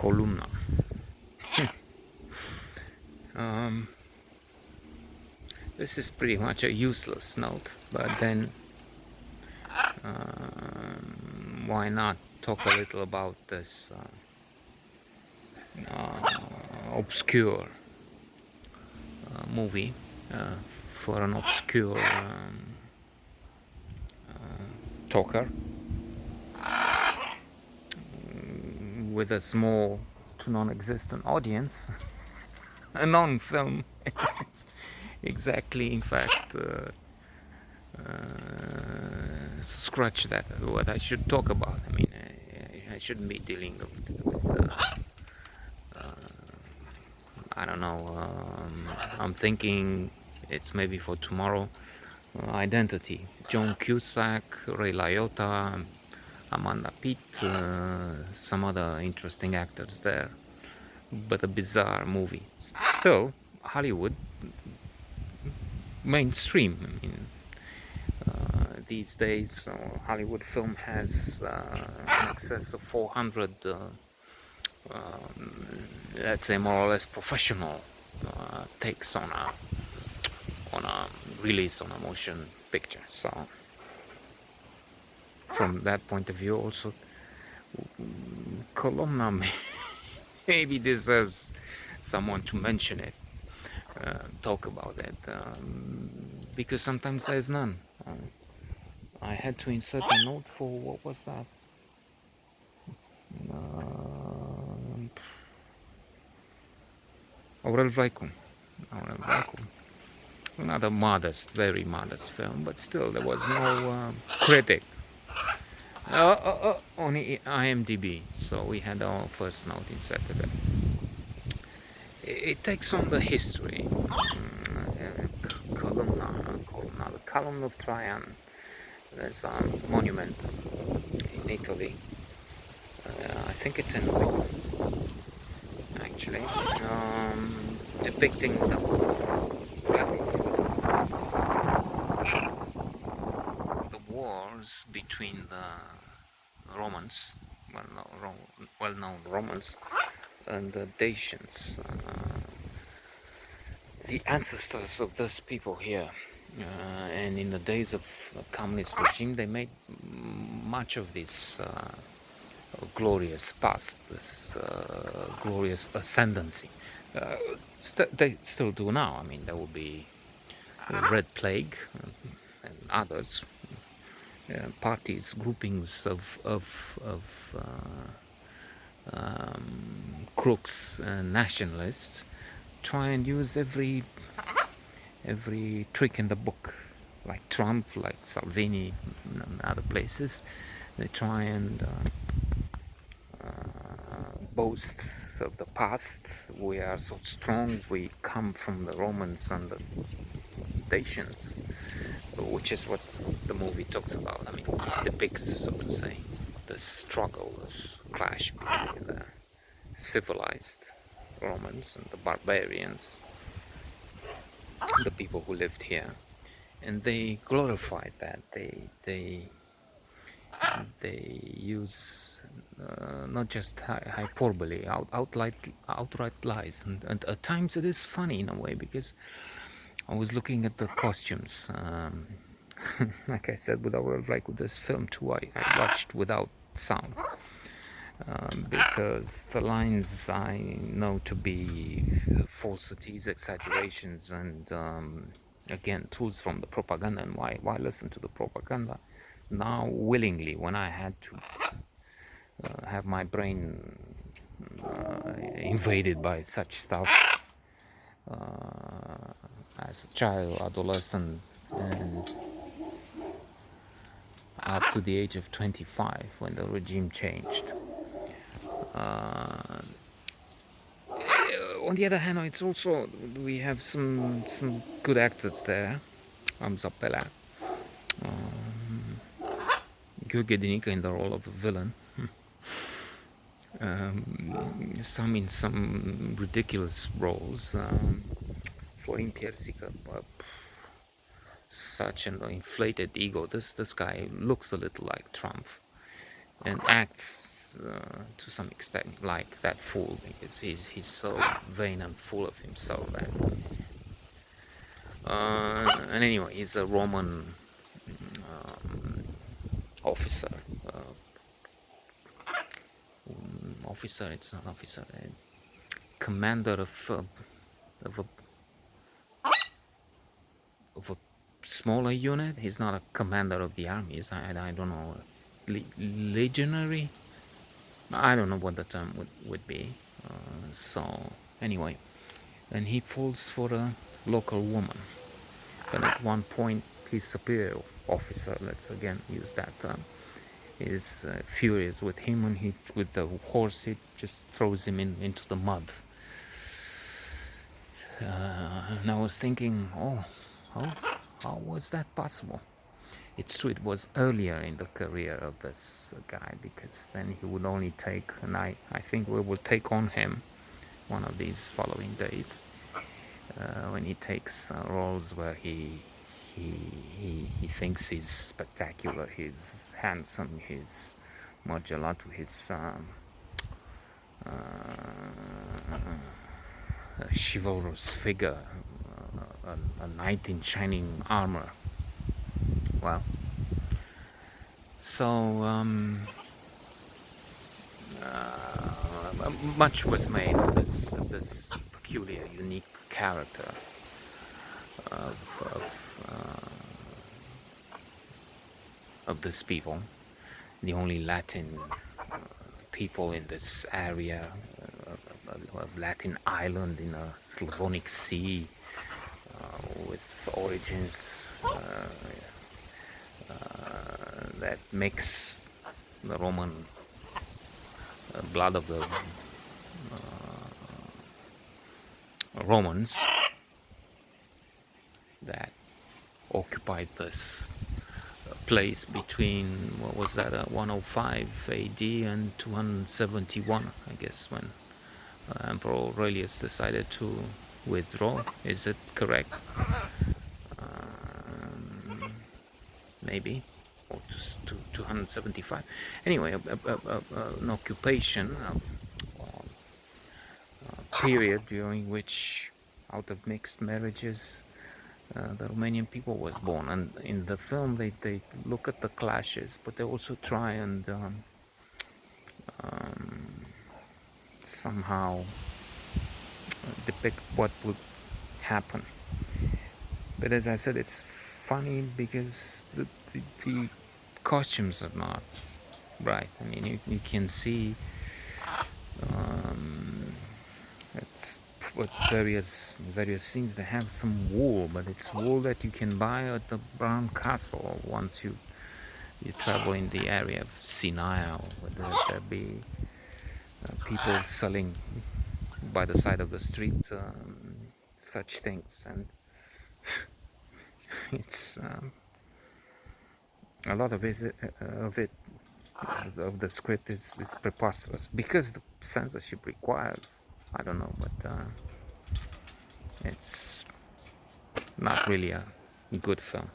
Columna. um, this is pretty much a useless note, but then why not talk a little about this obscure movie for an obscure talker with a small to non-existent audience. A non-film. Exactly, in fact, scratch that, what I should talk about. I mean, I shouldn't be dealing with I don't know, I'm thinking it's maybe for tomorrow. Identity, John Cusack, Ray Liotta, Amanda Pitt, some other interesting actors there, but a bizarre movie. Still, Hollywood, mainstream. I mean, these days, Hollywood film has in excess of 400, let's say, more or less professional takes on a release on a motion picture. So, from that point of view, also, Columna maybe deserves someone to mention it, talk about it, because sometimes there's none. I had to insert a note for, what was that? Aurel Vaiku. Another modest, very modest film, but still there was no critic on IMDb, so we had our first note inserted there. It takes on the history. Columna, the column of Trajan. There's a monument in Italy. I think it's in Rome, actually, depicting the battles, the wars between the Romans, well-known Romans, and the Dacians, the ancestors of those people here. And in the days of the communist regime, they made much of this glorious past, this glorious ascendancy. They still do now. I mean, there will be Red Plague and others, parties, groupings of crooks and nationalists try and use every trick in the book, like Trump, like Salvini, and other places. They try and boast of the past. We are so strong. We come from the Romans and the Dacians, which is what the movie talks about. I mean, depicts, so to say, the struggle, this clash between the civilized Romans and the barbarians, the people who lived here, and they glorified that. They use not just hyperbole, outright lies, and at times it is funny in a way, because I was looking at the costumes. Like I said, with this film too, I watched without sound. Because the lines I know to be falsities, exaggerations, and again, tools from the propaganda. And why listen to the propaganda now willingly, when I had to have my brain invaded by such stuff as a child, adolescent, and up to the age of 25, when the regime changed. On the other hand, it's also, we have some good actors there. Hamza Pela, Gheorghe Dinica in the role of a villain. Some in some ridiculous roles. Florin Piersică, such an inflated ego. This guy looks a little like Trump and acts to some extent like that fool, because he's so vain and full of himself. And anyway, he's a Roman officer. Officer, it's not officer. Commander of a of a smaller unit. He's not a commander of the army. I don't know, legionary. I don't know what the term would be. So anyway, and he falls for a local woman. But at one point, his superior officer, let's again use that term, is furious with him, and he, with the horse, he just throws him into the mud. And I was thinking, oh, how was that possible? It's true, it was earlier in the career of this guy, because then he would only take, and I think we will take on him one of these following days, when he takes roles where he thinks he's spectacular, he's handsome, he's Margelato, he's a chivalrous figure, a knight in shining armor. Well, so much was made of this peculiar, unique character of these people, the only Latin people in this area, of Latin island in a Slavonic sea, with origins that mix the Roman blood of the Romans that occupied this place between, what was that, 105 AD and 271, I guess, when Emperor Aurelius decided to withdraw. Is it correct? Maybe, or to 275. Anyway, an occupation period during which, out of mixed marriages, the Romanian people was born. And in the film, they look at the clashes, but they also try and somehow depict what would happen. But as I said, it's funny because the costumes are not right. I mean, you can see it's with various scenes. They have some wool, but it's wool that you can buy at the Brown Castle once you travel in the area of Sinai, where there be people selling by the side of the street such things, and it's a lot of it of the script is preposterous because the censorship required. I don't know, but it's not really a good film.